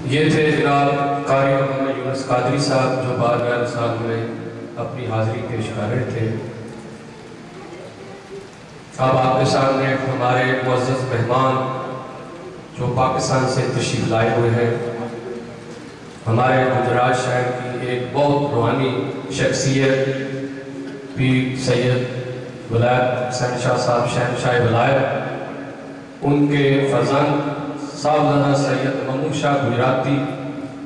یہ تھے جناب قاری محمد یونس قادری صاحب جو بارگاہ رسالت میں اپنی حاضری پیش کر رہے تھے۔ اب آپ کے سامنے ہمارے معزز مہمان جو پاکستان سے تشریف لائے ہوئے ہیں، ہمارے گجرات شہر کی ایک بہت روحانی شخصیت پیر سید ولایت حسین شاہ صاحب شہنشاہ ولایت، ان کے فرزند صاحبزادہ سید ممنون شاہ گجراتی،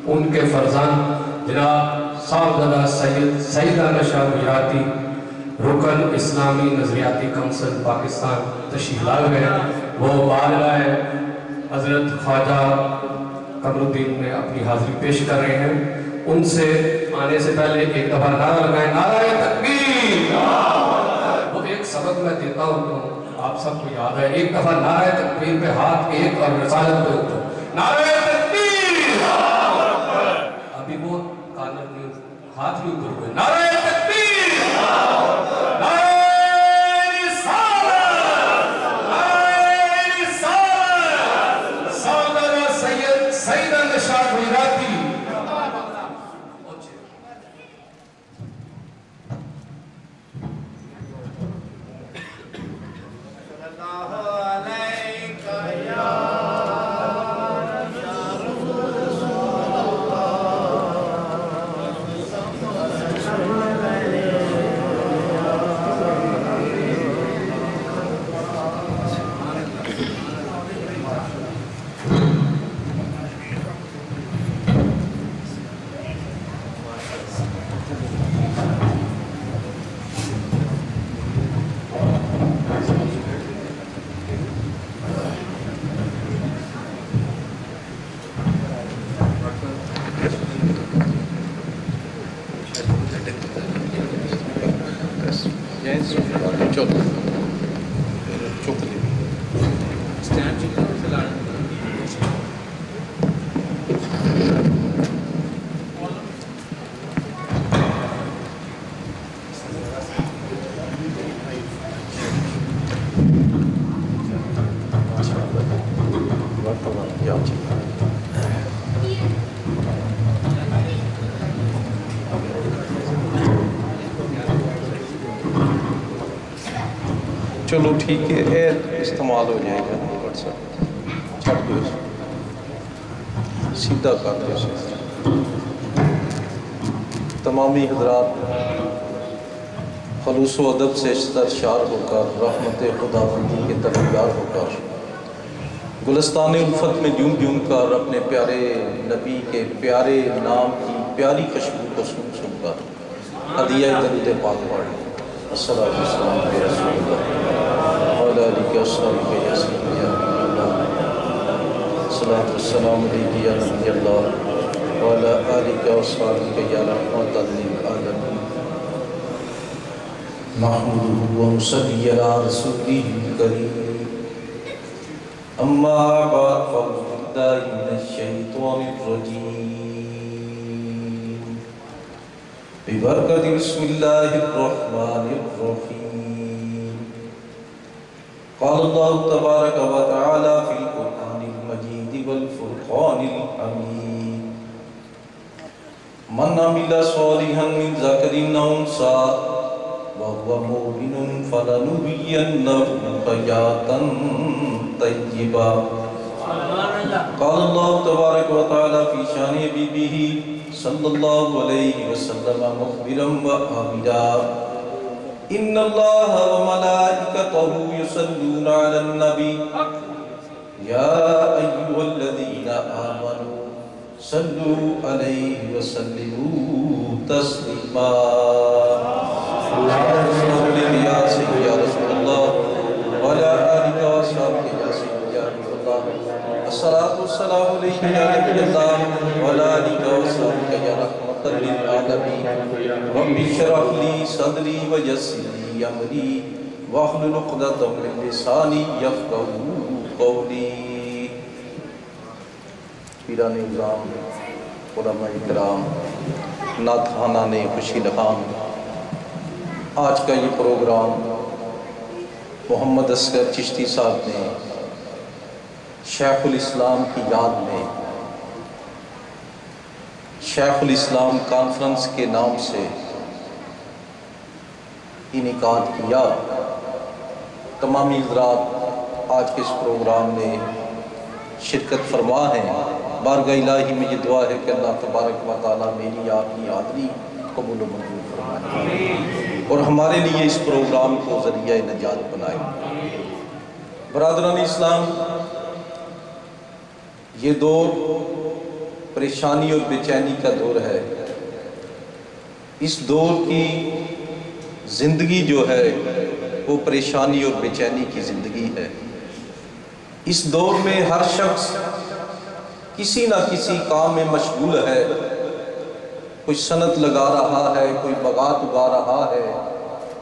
ان کے فرزند جناب صاحبزادہ سید احمد شاہ گجراتی، رکن اسلامی نظریاتی کونسل پاکستان تشریف لائے ہوئے ہیں۔ وہ بارگاہ حضرت خواجہ قمر الدین میں اپنی حاضری پیش کر رہے ہیں۔ ان سے آنے سے پہلے ایک دفعہ نعرہ لگائیں، نعرہ تکبیر۔ وہ ایک سبق میں دیتا ہوں تو آپ سب کو یاد ہے، ایک دفعہ نعرہ تکبیر پہ ہاتھ ایک اور رسالت پہ اٹھو، نعرہ تکبیر۔ ابھی وہ کانر میں ہاتھ نہیں اٹھو ہوئے، نعرہ تکبیر، نعرہ رسالت، نعرہ رسالت، سالانہ سید احمد شاہ گجراتی۔ چلو ٹھیک ہے، اے استعمال ہو جائے گا واٹس ایپ، چھٹ دو سیدھا کر دو۔ تمامی حضرات خلوص و ادب سے سرشار ہو کر، رحمت خداوندی کے طلبگار ہو کر، گلستان الفت میں جھوم جھوم کر اپنے پیارے نبی کے پیارے نام کی پیاری خوشبو کو سن سن کر ہدیہ درود پاک پڑھیں۔ الصلاۃ والسلام علی رسول اللہ وعلی آلہ وصحبہ یا سیدی یا نبی اللہ، الصلاۃ والسلام علیہ یا نبی اللہ وعلی آلہ وصحبہ یا رحمۃ للعالمین، نحمدہ و نصلی علی رسولہ الکریم، اما بعد فاعوذ باللہ من الشیطان الرجیم، ببرکت بسم اللہ الرحمن الرحیم، قال اللہ تبارک و تعالی فی القرآن المجید والفرقان الحمید، من عمل صالحا من ذکر او انثی وهو مؤمن فلنحیینہ حیاۃ طیبہ، قال اللہ تبارک و تعالی فی شان حبیبہ صلی اللہ علیہ وسلم مخبرا و عامرا، ان اللہ و ملائکتہ یصلون علی النبی یا ایھا الذین آمنوا صلوا علیہ وسلموا تسلیما، یا سیدی یا رسول اللہ وعلی آلہ وصحبہ یا سیدی یا رسول اللہ، الصلاۃ والسلام علیہ یا نبی اللہ وعلی آلہ وصحبہ یا رحمۃ للعالمین، رب اشرح لی صدری ویسر لی امری واحلل عقدۃ من لسانی یفقہوا قولی۔ پیران اعظام، علماء کرام، نعتخوانان خوشی لقام، آج کا یہ پروگرام محمد اصغر چشتی صاحب نے شیخ الاسلام کی یاد میں شیخ الاسلام کانفرنس کے نام سے انعقاد کیا۔ تمامی حضرات آج کے اس پروگرام میں شرکت فرما ہیں۔ بارگاہ الہی میں یہ دعا ہے کہ اللہ تبارک و تعالیٰ میری آپ کی حاضری قبول و منظور فرمائے اور ہمارے لیے اس پروگرام کو ذریعہ نجات بنائے۔ برادران اسلام، یہ دور پریشانی اور بے چینی کا دور ہے۔ اس دور کی زندگی جو ہے وہ پریشانی اور بے چینی کی زندگی ہے۔ اس دور میں ہر شخص کسی نہ کسی کام میں مشغول ہے۔ کوئی صنعت لگا رہا ہے، کوئی باغات اگا رہا ہے،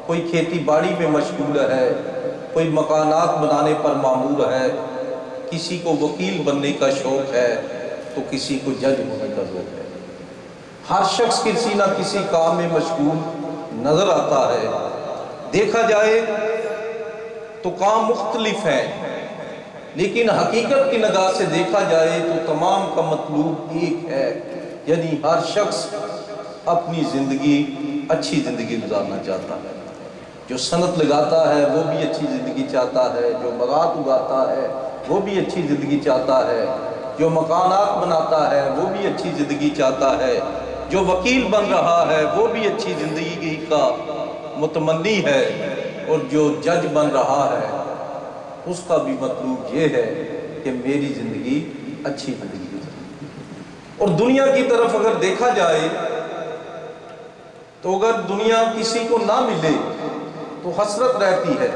کوئی کھیتی باڑی میں مشغول ہے، کوئی مکانات بنانے پر مامور ہے، کسی کو وکیل بننے کا شوق ہے تو کسی کو جج ہونے کا شوق ہے۔ ہر شخص کسی نہ کسی کام میں مشغول نظر آتا ہے۔ دیکھا جائے تو کام مختلف ہیں، لیکن حقیقت کی نگاہ سے دیکھا جائے تو تمام کا مطلوب ایک ہے، یعنی ہر شخص اپنی زندگی اچھی زندگی گزارنا چاہتا ہے۔ جو صنعت لگاتا ہے وہ بھی اچھی زندگی چاہتا ہے، جو باغات اگاتا ہے وہ بھی اچھی زندگی چاہتا ہے، جو مکانات بناتا ہے وہ بھی اچھی زندگی چاہتا ہے، جو وکیل بن رہا ہے وہ بھی اچھی زندگی کا متمنی ہے، اور جو جج بن رہا ہے اس کا بھی مطلوب یہ ہے کہ میری زندگی اچھی زندگی گزرے۔ اور دنیا کی طرف اگر دیکھا جائے تو اگر دنیا کسی کو نہ ملے تو حسرت رہتی ہے،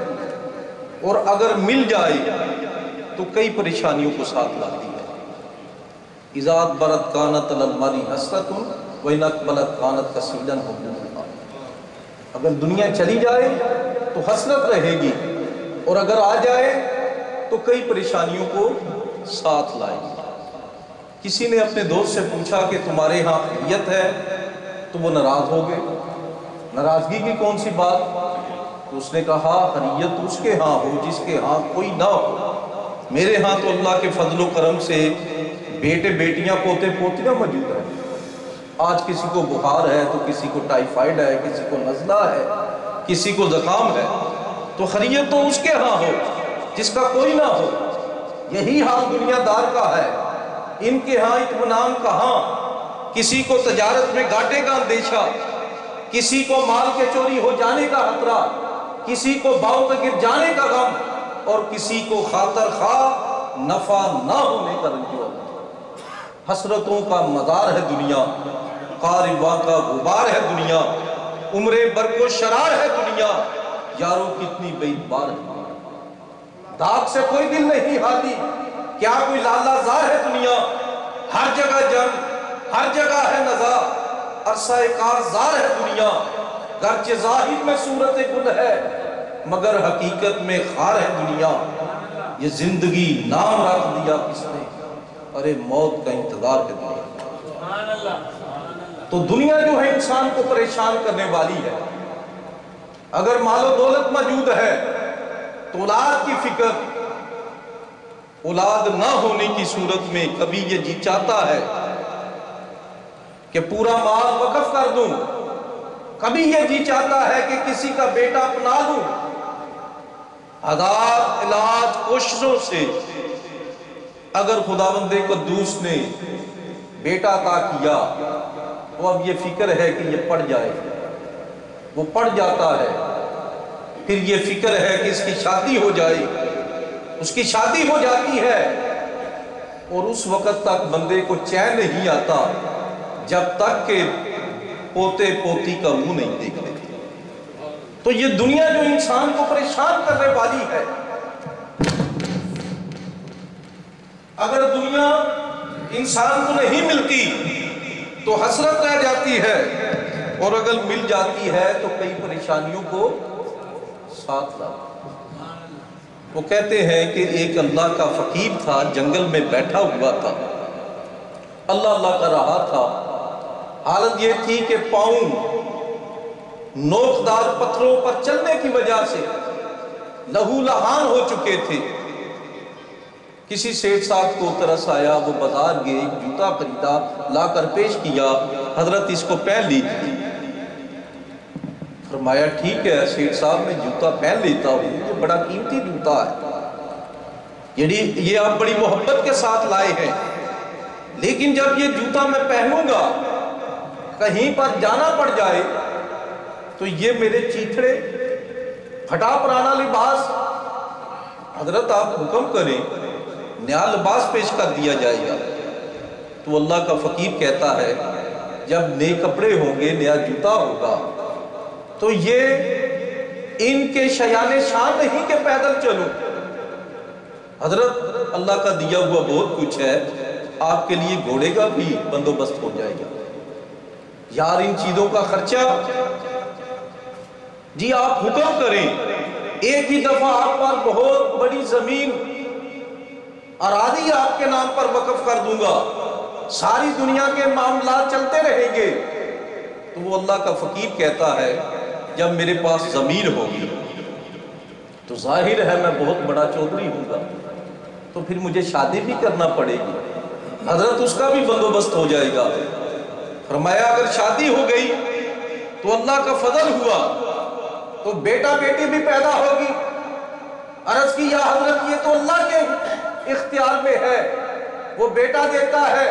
اور اگر مل جائے تو کئی پریشانیوں کو ساتھ لاتی ہے۔ اذا برت کانت للمری حسرت وإن اقبلت کانت کسیلا حبوبا۔ اگر دنیا چلی جائے تو حسرت رہے گی، اور اگر آ جائے تو کئی پریشانیوں کو ساتھ لائے گی۔ کسی نے اپنے دوست سے پوچھا کہ تمہارے ہاں خیریت ہے؟ تو وہ ناراض ہو گئے۔ ناراضگی کی کون سی بات؟ تو اس نے کہا خیریت اس کے ہاں ہو جس کے ہاں کوئی نہ ہو۔ میرے ہاں تو اللہ کے فضل و کرم سے بیٹے بیٹیاں پوتے پوتیاں موجود ہیں۔ آج کسی کو بخار ہے تو کسی کو ٹائیفائیڈ ہے، کسی کو نزلہ ہے، کسی کو زکام ہے، تو خیریت تو اس کے ہاں ہو جس کا کوئی نہ ہو۔ یہی حال دنیا دار کا ہے۔ ان کے ہاں اطمینان کہاں؟ کسی کو تجارت میں گھاٹے کا اندیشہ، کسی کو مال کے چوری ہو جانے کا خطرہ، کسی کو باؤ پہ گر جانے کا غم، اور کسی کو خاطر خواہ نفع نہ ہونے کا رنج و غم۔ حسرتوں کا مزار ہے دنیا، قارباں کا غبار ہے دنیا، عمر برق و شرار ہے دنیا، یاروں کتنی بے اعتبار ہے دنیا۔ داغ سے کوئی دل نہیں خالی، کیا کوئی لالا زار ہے دنیا۔ ہر جگہ جنگ، ہر جگہ ہے نزاع، عرصہ کارزار ہے دنیا۔ گرچہ ظاہر میں صورت گل ہے مگر حقیقت میں خار ہے دنیا۔ یہ زندگی نام رکھ دیا کس نے، ارے موت کا انتظار ہے دنیا۔ تو دنیا جو ہے انسان کو پریشان کرنے والی ہے۔ اگر مال و دولت موجود ہے تو اولاد کی فکر، اولاد نہ ہونے کی صورت میں کبھی یہ جی چاہتا ہے کہ پورا مال وقف کر دوں، کبھی یہ جی چاہتا ہے کہ کسی کا بیٹا اپنا لوں۔ ہزار علاج کوششوں سے اگر خداوند قدوس نے بیٹا عطا کیا تو اب یہ فکر ہے کہ یہ پڑ جائے، وہ پڑ جاتا ہے۔ پھر یہ فکر ہے کہ اس کی شادی ہو جائے، اس کی شادی ہو جاتی ہے، اور اس وقت تک بندے کو چین نہیں آتا جب تک کہ پوتے پوتی کا منہ نہیں دیکھ لیتے۔ تو یہ دنیا جو انسان کو پریشان کرنے والی ہے، اگر دنیا انسان کو نہیں ملتی تو حسرت رہ جاتی ہے، اور اگر مل جاتی ہے تو کئی پریشانیوں کو ساتھ لاتی۔ وہ کہتے ہیں کہ ایک اللہ کا فقیر تھا، جنگل میں بیٹھا ہوا تھا، اللہ اللہ کر رہا تھا۔ حالت یہ تھی کہ پاؤں نوکدار پتھروں پر چلنے کی وجہ سے لہو لہان ہو چکے تھے۔ کسی سیٹھ صاحب کو ترس آیا، وہ بازار گئے، ایک جوتا خریدا، لا کر پیش کیا، حضرت اس کو پہن لیجیے۔ فرمایا ٹھیک ہے سیٹھ صاحب میں جوتا پہن لیتا ہوں، یہ بڑا قیمتی جوتا ہے، یہ آپ بڑی محبت کے ساتھ لائے ہیں، لیکن جب یہ جوتا میں پہنوں گا کہیں پر جانا پڑ جائے تو یہ میرے چیتھڑے پھٹا پرانا لباس، حضرت آپ حکم کریں نیا لباس پیش کر دیا جائے گا۔ تو اللہ کا فقیر کہتا ہے جب نئے کپڑے ہوں گے، نیا جوتا ہوگا، تو یہ ان کے شیان شان نہیں کہ پیدل چلوں، حضرت اللہ کا دیا ہوا بہت کچھ ہے، آپ کے لیے گھوڑے کا بھی بندوبست ہو جائے گا۔ یار ان چیزوں کا خرچہ جی آپ حکم کریں، ایک ہی دفعہ آپ پر بہت بڑی زمین اراضی آپ کے نام پر وقف کر دوں گا، ساری دنیا کے معاملات چلتے رہیں گے۔ تو وہ اللہ کا فقیر کہتا ہے جب میرے پاس زمین ہوگی تو ظاہر ہے میں بہت بڑا چودھری ہوں گا، تو پھر مجھے شادی بھی کرنا پڑے گی، حضرت اس کا بھی بندوبست ہو جائے گا۔ فرمایا اگر شادی ہو گئی تو اللہ کا فضل ہوا تو بیٹا بیٹی بھی پیدا ہوگی۔ عرض کی یا حضرت یہ تو اللہ کے اختیار میں ہے، وہ بیٹا دیتا ہے،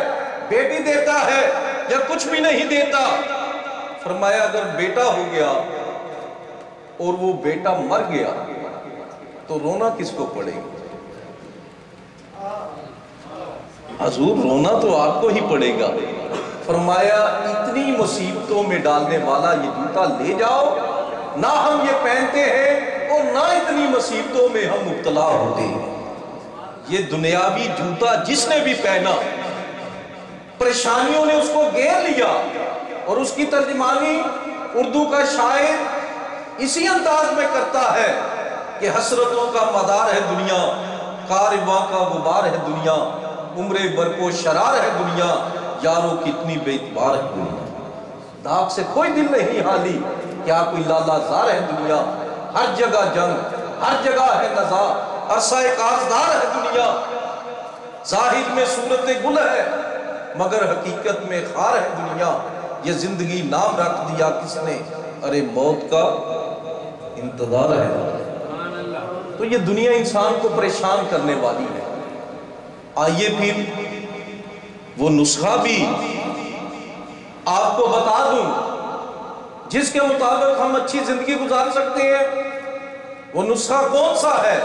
بیٹی دیتا ہے یا کچھ بھی نہیں دیتا۔ فرمایا اگر بیٹا ہو گیا اور وہ بیٹا مر گیا تو رونا کس کو پڑے گا؟ حضور رونا تو آپ کو ہی پڑے گا۔ فرمایا اتنی مصیبتوں میں ڈالنے والا یہ جوتا لے جاؤ، نہ ہم یہ پہنتے ہیں اور نہ اتنی مصیبتوں میں ہم مبتلا ہوتے ہیں۔ یہ دنیاوی جوتا جس نے بھی پہنا پریشانیوں نے اس کو گھیر لیا، اور اس کی ترجمانی اردو کا شاعر اسی انداز میں کرتا ہے کہ حسرتوں کا مدار ہے دنیا، کارواں کا غبار ہے دنیا، عمر برق و شرار ہے دنیا، یاروں کتنی بے اعتبار ہے دنیا۔ داغ سے کوئی دل نہیں حالی، کیا کوئی لالا زار ہے دنیا، ہر جگہ جنگ، ہر جگہ ہے نزاع، عرصہ کارزدار ہے دنیا۔ ظاہر میں صورت گل ہے مگر حقیقت میں خار ہے دنیا، یہ زندگی نام رکھ دیا کس نے، ارے موت کا انتظار ہے۔ تو یہ دنیا انسان کو پریشان کرنے والی ہے۔ آئیے پھر وہ نسخہ بھی آپ کو بتا دوں جس کے مطابق ہم اچھی زندگی گزار سکتے ہیں۔ وہ نسخہ کون سا ہے؟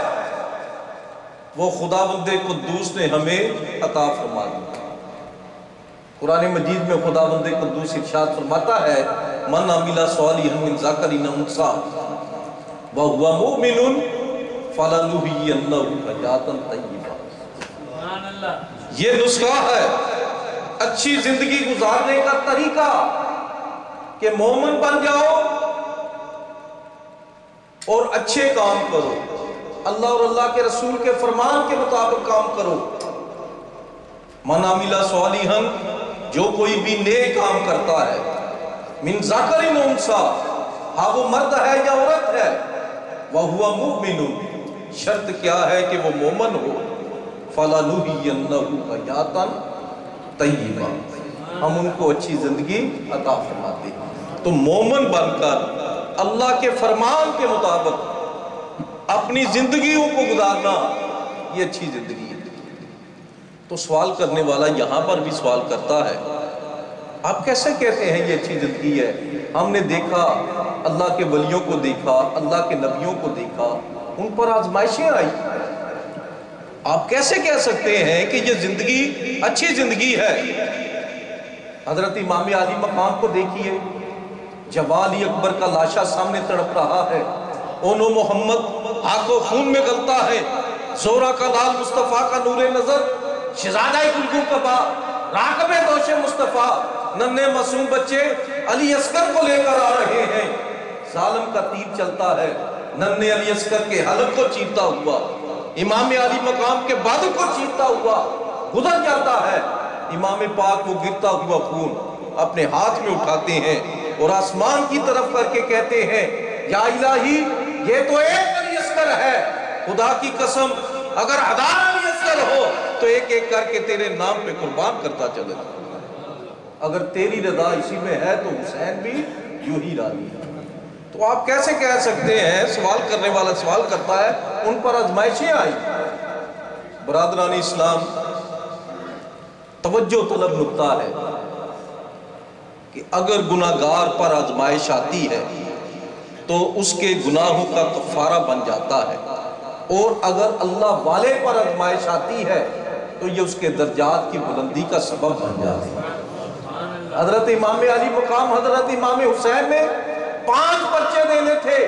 وہ خداوند قدوس نے ہمیں عطا فرما دیا۔ قرآن مجید میں خداوند قدوس ارشاد فرماتا ہے من عمل صالحا من ذکر او انثی وهو مؤمن فلنحیینہ حیاۃ طیبہ۔ یہ نسخہ ہے اچھی زندگی گزارنے کا طریقہ کہ مومن بن جاؤ اور اچھے کام کرو، اللہ اور اللہ کے رسول کے فرمان کے مطابق کام کرو۔ من عمل صالحا، جو کوئی بھی نیک کام کرتا ہے، من ذکر او انثی، ہاں وہ مرد ہے یا عورت ہے، وہو مؤمن، شرط کیا ہے کہ وہ مومن ہو، فلنحیینہ حیاۃ طیبہ، ہم ان کو اچھی زندگی عطا فرماتے ہیں۔ تو مومن بن کر اللہ کے فرمان کے مطابق اپنی زندگیوں کو گزارنا، یہ اچھی زندگی ہے۔ تو سوال کرنے والا یہاں پر بھی سوال کرتا ہے آپ کیسے کہتے ہیں یہ اچھی زندگی ہے؟ ہم نے دیکھا، اللہ کے ولیوں کو دیکھا، اللہ کے نبیوں کو دیکھا، ان پر آزمائشیں آئی، آپ کیسے کہہ سکتے ہیں کہ یہ زندگی اچھی زندگی ہے؟ حضرت امام علی مقام کو دیکھیے، جب علی اکبر کا لاشا سامنے تڑپ رہا ہے، اونو محمد آنکھ و خون میں گلتا ہے، زہرا کا لال مصطفیٰ کا نور نظر، شہزادہ گلگوں کبا، راکب دوش مصطفیٰ، ننھے معصوم بچے علی اصغر کو لے کر آ رہے ہیں، ظالم کا تیر چلتا ہے، ننھے علی اصغر کے حلق کو چیرتا ہوا، امام علی مقام کے بادل کو چیرتا ہوا گزر جاتا ہے۔ امام پاک وہ گرتا ہوا خون اپنے ہاتھ میں اٹھاتے ہیں اور آسمان کی طرف کر کے کہتے ہیں یا الہی یہ تو ایک علی اصغر ہے، خدا کی قسم اگر ہزار علی اصغر حاضر ہو تو ایک ایک کر کے تیرے نام پہ قربان کرتا چلے جاؤں۔ اگر تیری رضا اسی میں ہے تو حسین بھی یوں ہی راضی ہے۔ تو آپ کیسے کہہ سکتے ہیں، سوال کرنے والا سوال کرتا ہے، ان پر آزمائشیں آئی۔ برادران اسلام، توجہ طلب نکتہ ہے کہ اگر گناہگار پر آزمائش آتی ہے تو اس کے گناہوں کا کفارہ بن جاتا ہے، اور اگر اللہ والے پر آزمائش آتی ہے تو یہ اس کے درجات کی بلندی کا سبب بن جاتی ہے۔ حضرت امام علی مقام حضرت امام حسین نے 5 پرچے دینے تھے۔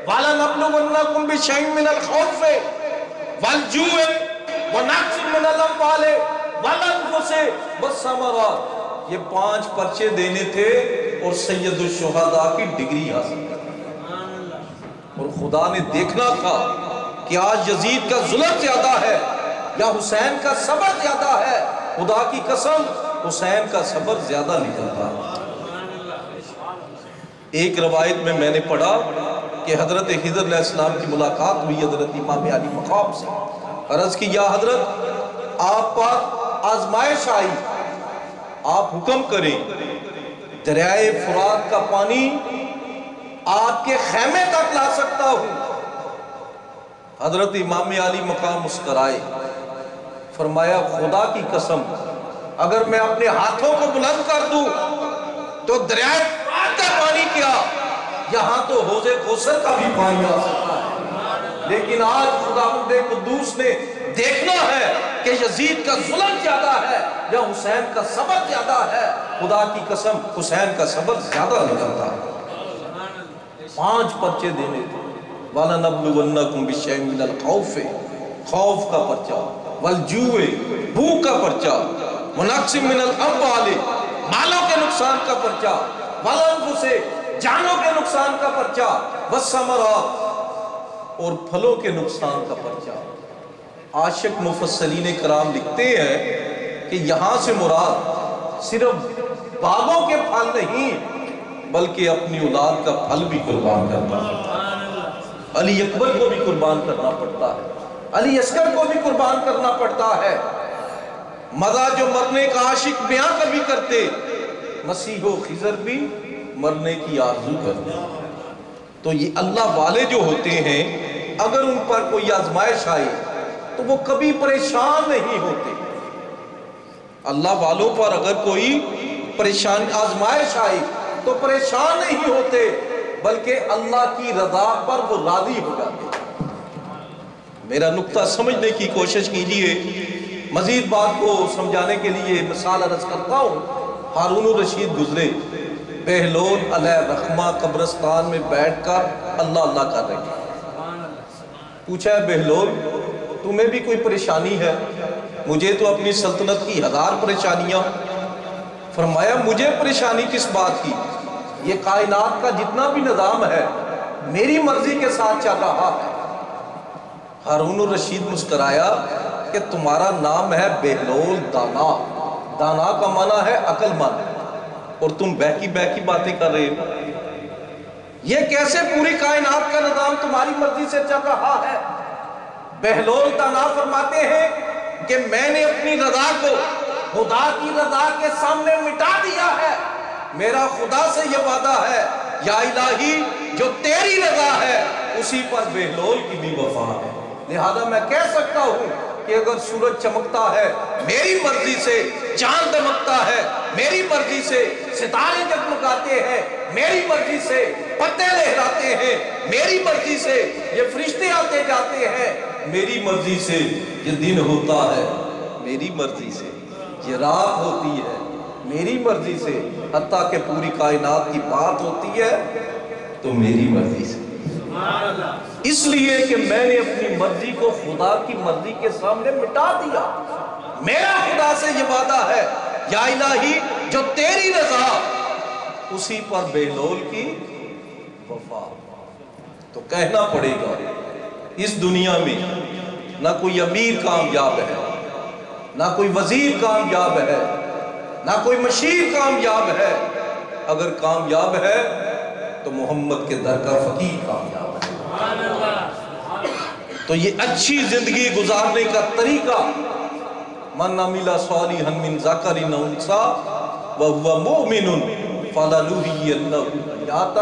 وَلَنَبْلُوَنَّكُمْ بِشَيْءٍ مِّنَ الْخَوْفِ وَالْجُوعِ وَنَقْصٍ مِّنَ الْأَمْوَالِ وَالْأَنفُسِ وَالثَّمَرَاتِ، یہ 5 پرچے دینے تھے اور سید الشہداء کی ڈگری حاصل کرنی، اور خدا نے دیکھنا تھا کہ آج یزید کا ظلم زیادہ ہے یا حسین کا صبر زیادہ ہے۔ خدا کی قسم حسین کا صبر زیادہ نکلتا ہے۔ ایک روایت میں نے پڑھا کہ حضرت خضر علیہ السلام کی ملاقات ہوئی حضرت امام علی مقام سے۔ عرض کی یا حضرت آپ پر آزمائش آئی، آپ حکم کریں دریائے فرات کا پانی آپ کے خیمے تک لا سکتا ہوں۔ حضرت امام علی مقام مسکرائے، فرمایا خدا کی قسم اگر میں اپنے ہاتھوں کو بلند کر دوں تو دریائے فرات کا پانی کیا، یہاں تو حوض کوثر کا بھی پانی آ سکتا ہے، لیکن آج خداوند قدوس نے دیکھنا ہے کہ یزید کا ظلم زیادہ ہے یا حسین کا صبر زیادہ ہے۔ خدا کی قسم حسین کا صبر زیادہ نکلتا ہے۔ 5 پرچے دینے تھے۔ وَلَنَبْلُوَنَّكُمْ بِشَيْءٍ مِّنَ الْخَوْفِ، خوف کا پرچہ، وَالْجُوعِ، بھوک کا پرچہ، وَنَقْصٍ مِّنَ الْأَمْوَالِ، مالوں کے نقصان کا پرچہ، وَالْأَنفُسِ، جانوں کے نقصان کا پرچہ، وَالثَّمَرَاتِ، اور پھلوں کے نقصان کا پرچہ۔ عاشق مفسرین کرام لکھتے ہیں کہ یہاں سے مراد صرف باغوں کے پھل نہیں بلکہ اپنی اولاد کا پھل بھی قربان کرتا ہے۔ علی اکبر کو بھی قربان کرنا پڑتا ہے، علی اصغر کو بھی قربان کرنا پڑتا ہے۔ مزہ جو مرنے کا عاشق بیاں کبھی کرتے، مسیح و خضر بھی مرنے کی آرزو کرتے۔ تو یہ اللہ والے جو ہوتے ہیں اگر ان پر کوئی آزمائش آئے تو وہ کبھی پریشان نہیں ہوتے۔ اللہ والوں پر اگر کوئی پریشان آزمائش آئی تو پریشان نہیں ہوتے بلکہ اللہ کی رضا پر وہ راضی ہو جاتے۔ میرا نقطہ سمجھنے کی کوشش کیجئے، مزید بات کو سمجھانے کے لیے مثال عرض کرتا ہوں۔ ہارون الرشید گزرے، بہلول علیہ رحمہ قبرستان میں بیٹھ کر اللہ اللہ کر رہے ہیں۔ پوچھا ہے بہلول تمہیں بھی کوئی پریشانی ہے؟ مجھے تو اپنی سلطنت کی 1000 پریشانیاں۔ فرمایا مجھے پریشانی کس بات کی؟ یہ کائنات کا جتنا بھی نظام ہے میری مرضی کے ساتھ چل رہا ہے۔ ہارون الرشید مسکرایا کہ تمہارا نام ہے بہلول دانا، دانا کا معنی ہے عقل مند، اور تم بہکی بہکی باتیں کر رہے ہو۔ یہ کیسے پوری کائنات کا نظام تمہاری مرضی سے چل رہا ہے؟ بہلول دانا فرماتے ہیں کہ میں نے اپنی رضا کو خدا کی رضا کے سامنے مٹا دیا ہے۔ میرا خدا سے یہ وعدہ ہے یا الہی جو تیری رضا ہے اسی پر بہلول کی بھی وفا ہے۔ لہذا میں کہہ سکتا ہوں کہ اگر سورج چمکتا ہے میری مرضی سے، چاند دمکتا ہے میری مرضی سے، ستارے جگمگاتے ہیں میری مرضی سے، پتے لہراتے ہیں میری مرضی سے، یہ فرشتے آتے جاتے ہیں میری مرضی سے، یہ دن ہوتا ہے میری مرضی سے، یہ رات ہوتی ہے میری مرضی سے، حتیٰ کہ پوری کائنات کی بات ہوتی ہے تو میری مرضی سے۔ اس لیے کہ میں نے اپنی مرضی کو خدا کی مرضی کے سامنے مٹا دیا۔ میرا خدا سے یہ وعدہ ہے یا الہی جو تیری رضا اسی پر بہلول کی وفا۔ تو کہنا پڑے گا اس دنیا میں نہ کوئی امیر کامیاب ہے، نہ کوئی وزیر کامیاب ہے، نہ کوئی مشیر کامیاب ہے۔ اگر کامیاب ہے تو محمد کے در کا فقیر کامیاب ہے۔ تو یہ اچھی زندگی گزارنے کا طریقہ من عمل صالحا من ذکر او انثی وهو مؤمن فلنحیینہ حیاۃ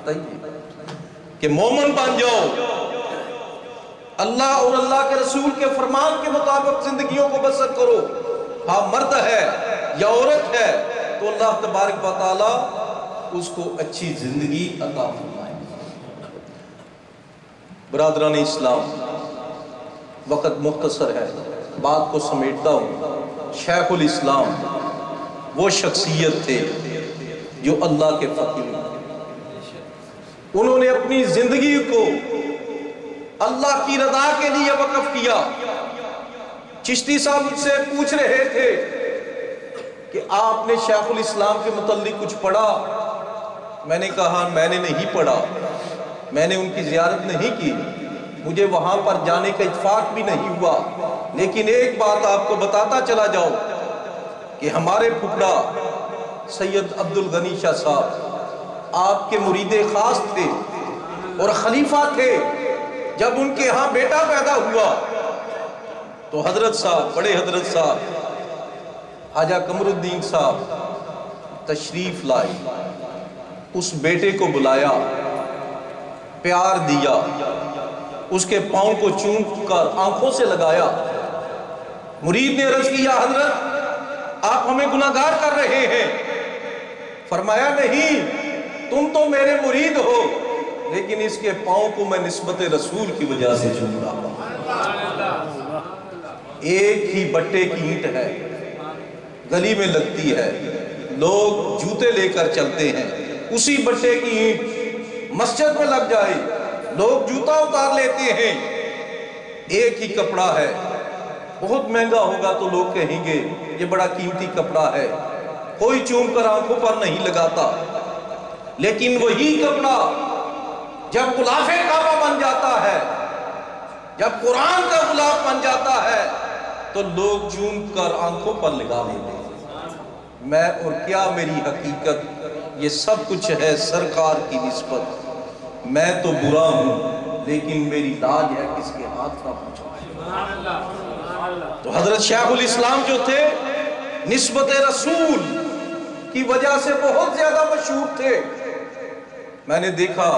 طیبہ، کہ مومن بن جاؤ، اللہ اور اللہ کے رسول کے فرمان کے مطابق زندگیوں کو بسر کرو، ہاں مرد ہے یا عورت ہے تو اللہ تبارک و تعالی اس کو اچھی زندگی عطا فرمائے۔ برادران اسلام، وقت مختصر ہے، بات کو سمیٹتا ہوں۔ شیخ الاسلام وہ شخصیت تھے جو اللہ کے فقیر ہیں، انہوں نے اپنی زندگی کو اللہ کی رضا کے لیے وقف کیا۔ چشتی صاحب مجھ سے پوچھ رہے تھے کہ آپ نے شیخ الاسلام کے متعلق کچھ پڑھا؟ میں نے کہا میں نے نہیں پڑھا، میں نے ان کی زیارت نہیں کی، مجھے وہاں پر جانے کا اتفاق بھی نہیں ہوا، لیکن ایک بات آپ کو بتاتا چلا جاؤ کہ ہمارے پھپھڑا سید عبدالغنی شاہ صاحب آپ کے مرید خاص تھے اور خلیفہ تھے۔ جب ان کے ہاں بیٹا پیدا ہوا تو حضرت صاحب، بڑے حضرت صاحب خواجہ قمر الدین صاحب تشریف لائے، اس بیٹے کو بلایا، پیار دیا، اس کے پاؤں کو چوم کر آنکھوں سے لگایا۔ مرید نے عرض کیا حضرت آپ ہمیں گناہگار کر رہے ہیں؟ فرمایا نہیں، تم تو میرے مرید ہو، لیکن اس کے پاؤں کو میں نسبت رسول کی وجہ سے چوم رہا ہوں۔ ایک ہی بٹے کی اینٹ ہے، گلی میں لگتی ہے، لوگ جوتے لے کر چلتے ہیں، اسی بٹے کی اینٹ مسجد میں لگ جائے، لوگ جوتا اتار لیتے ہیں۔ ایک ہی کپڑا ہے، بہت مہنگا ہوگا تو لوگ کہیں گے یہ بڑا قیمتی کپڑا ہے، کوئی چوم کر آنکھوں پر نہیں لگاتا، لیکن وہی کپڑا جب غلاف کعبہ بن جاتا ہے، جب قرآن کا غلاف بن جاتا ہے تو لوگ چوم کر آنکھوں پر لگا لیتے ہیں۔ میں اور کیا میری حقیقت، یہ سب کچھ ہے سرکار کی نسبت۔ میں تو برا ہوں لیکن میری لاج ہے کس کے ہاتھ نہ پہنچا۔ تو حضرت شیخ الاسلام جو تھے نسبت رسول کی وجہ سے بہت زیادہ مشہور تھے۔ میں نے دیکھا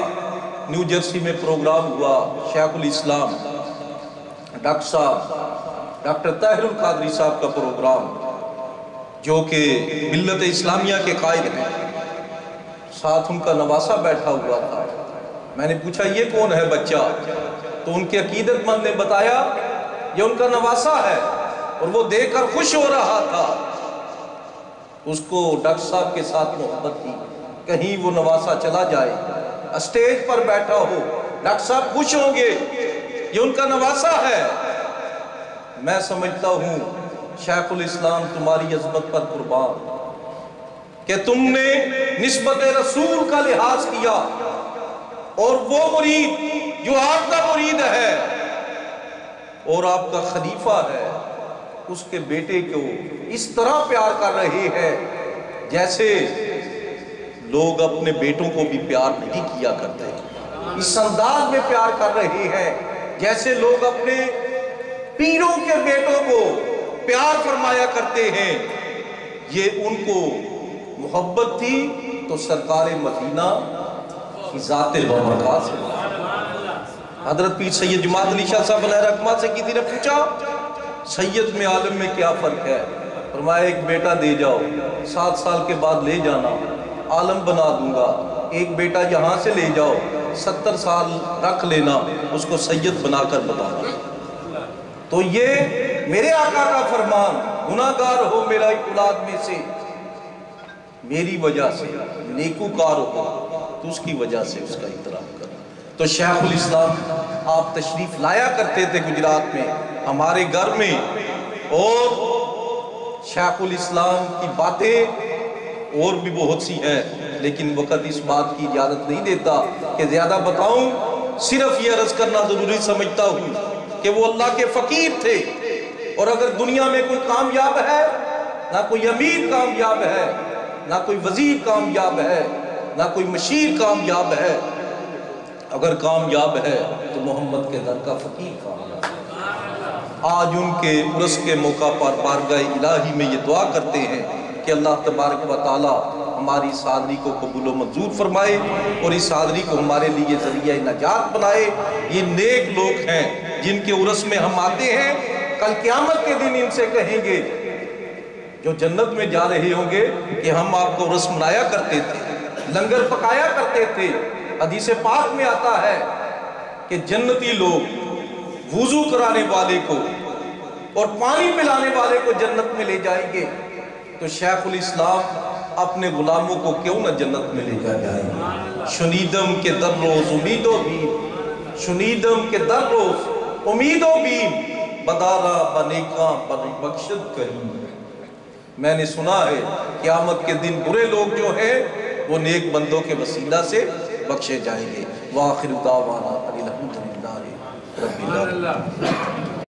نیو جرسی میں پروگرام ہوا، شیخ الاسلام ڈاکٹر صاحب ڈاکٹر طاہر القادری صاحب کا پروگرام، جو کہ ملت اسلامیہ کے قائد ہیں، ساتھ ان کا نواسہ بیٹھا ہوا تھا۔ میں نے پوچھا یہ کون ہے بچہ؟ تو ان کے عقیدت مند نے بتایا یہ ان کا نواسہ ہے، اور وہ دیکھ کر خوش ہو رہا تھا۔ اس کو ڈاکٹر صاحب کے ساتھ محبت تھی، کہیں وہ نواسہ چلا جائے، اسٹیج پر بیٹھا ہو، ڈاکٹر صاحب خوش ہوں گے یہ ان کا نواسہ ہے۔ میں سمجھتا ہوں شیخ الاسلام تمہاری عظمت پر قربان کہ تم نے نسبت رسول کا لحاظ کیا، اور وہ مرید جو آپ کا مرید ہے اور آپ کا خلیفہ ہے، اس کے بیٹے کو اس طرح پیار کر رہے ہیں جیسے لوگ اپنے بیٹوں کو بھی پیار نہیں کیا کرتے، اس انداز میں پیار کر رہے ہیں جیسے لوگ اپنے پیروں کے بیٹوں کو پیار فرمایا کرتے ہیں۔ یہ ان کو محبت تھی تو سرکار مدینہ کی ذات بابرکات سے۔ حضرت پیر سید جماعت علی شاہ صاحب علیہ رحمہ سے کسی نے پوچھا سید میں عالم میں کیا فرق ہے؟ فرمایا ایک بیٹا دے جاؤ، 7 سال کے بعد لے جانا، عالم بنا دوں گا۔ ایک بیٹا یہاں سے لے جاؤ، 70 سال رکھ لینا، اس کو سید بنا کر بتانا۔ تو یہ میرے آقا کا فرمان، گناہگار ہو میرا اولاد میں سے میری وجہ سے، نیکوکار ہو تو اس کی وجہ سے اس کا احترام کرنا۔ تو شیخ الاسلام آپ تشریف لایا کرتے تھے گجرات میں ہمارے گھر میں، اور شیخ الاسلام کی باتیں اور بھی بہت سی ہیں، لیکن وقت اس بات کی اجازت نہیں دیتا کہ زیادہ بتاؤں۔ صرف یہ عرض کرنا ضروری سمجھتا ہوں کہ وہ اللہ کے فقیر تھے، اور اگر دنیا میں کوئی کامیاب ہے، نہ کوئی امیر کامیاب ہے، نہ کوئی وزیر کامیاب ہے، نہ کوئی مشیر کامیاب ہے، اگر کامیاب ہے تو محمد کے در کا فقیر کامیاب ہے۔ آج ان کے عرس کے موقع پر بارگاہ الہی میں یہ دعا کرتے ہیں کہ اللہ تبارک و تعالی ہماری اس حاضری کو قبول و منظور فرمائے اور اس حاضری کو ہمارے لیے ذریعہ نجات بنائے۔ یہ نیک لوگ ہیں جن کے عرس میں ہم آتے ہیں، کل قیامت کے دن ان سے کہیں گے جو جنت میں جا رہے ہوں گے کہ ہم آپ کو عرس منایا کرتے تھے، لنگر پکایا کرتے تھے۔ حدیث پاک میں آتا ہے کہ جنتی لوگ وضو کرانے والے کو اور پانی پلانے والے کو جنت میں لے جائیں گے، تو شیخ الاسلام اپنے غلاموں کو کیوں نہ جنت میں لے جائیں گے؟ شنیدم کے در روز امید و بیم، شنیدم کے در روز امید و بیم، بدارا بنیکاں بخشت کریم۔ میں نے سنا ہے قیامت کے دن برے لوگ جو ہیں وہ نیک بندوں کے وسیلہ سے بخشے جائیں گے۔ وآخر دعوانا الحمدللہ رب العالمین۔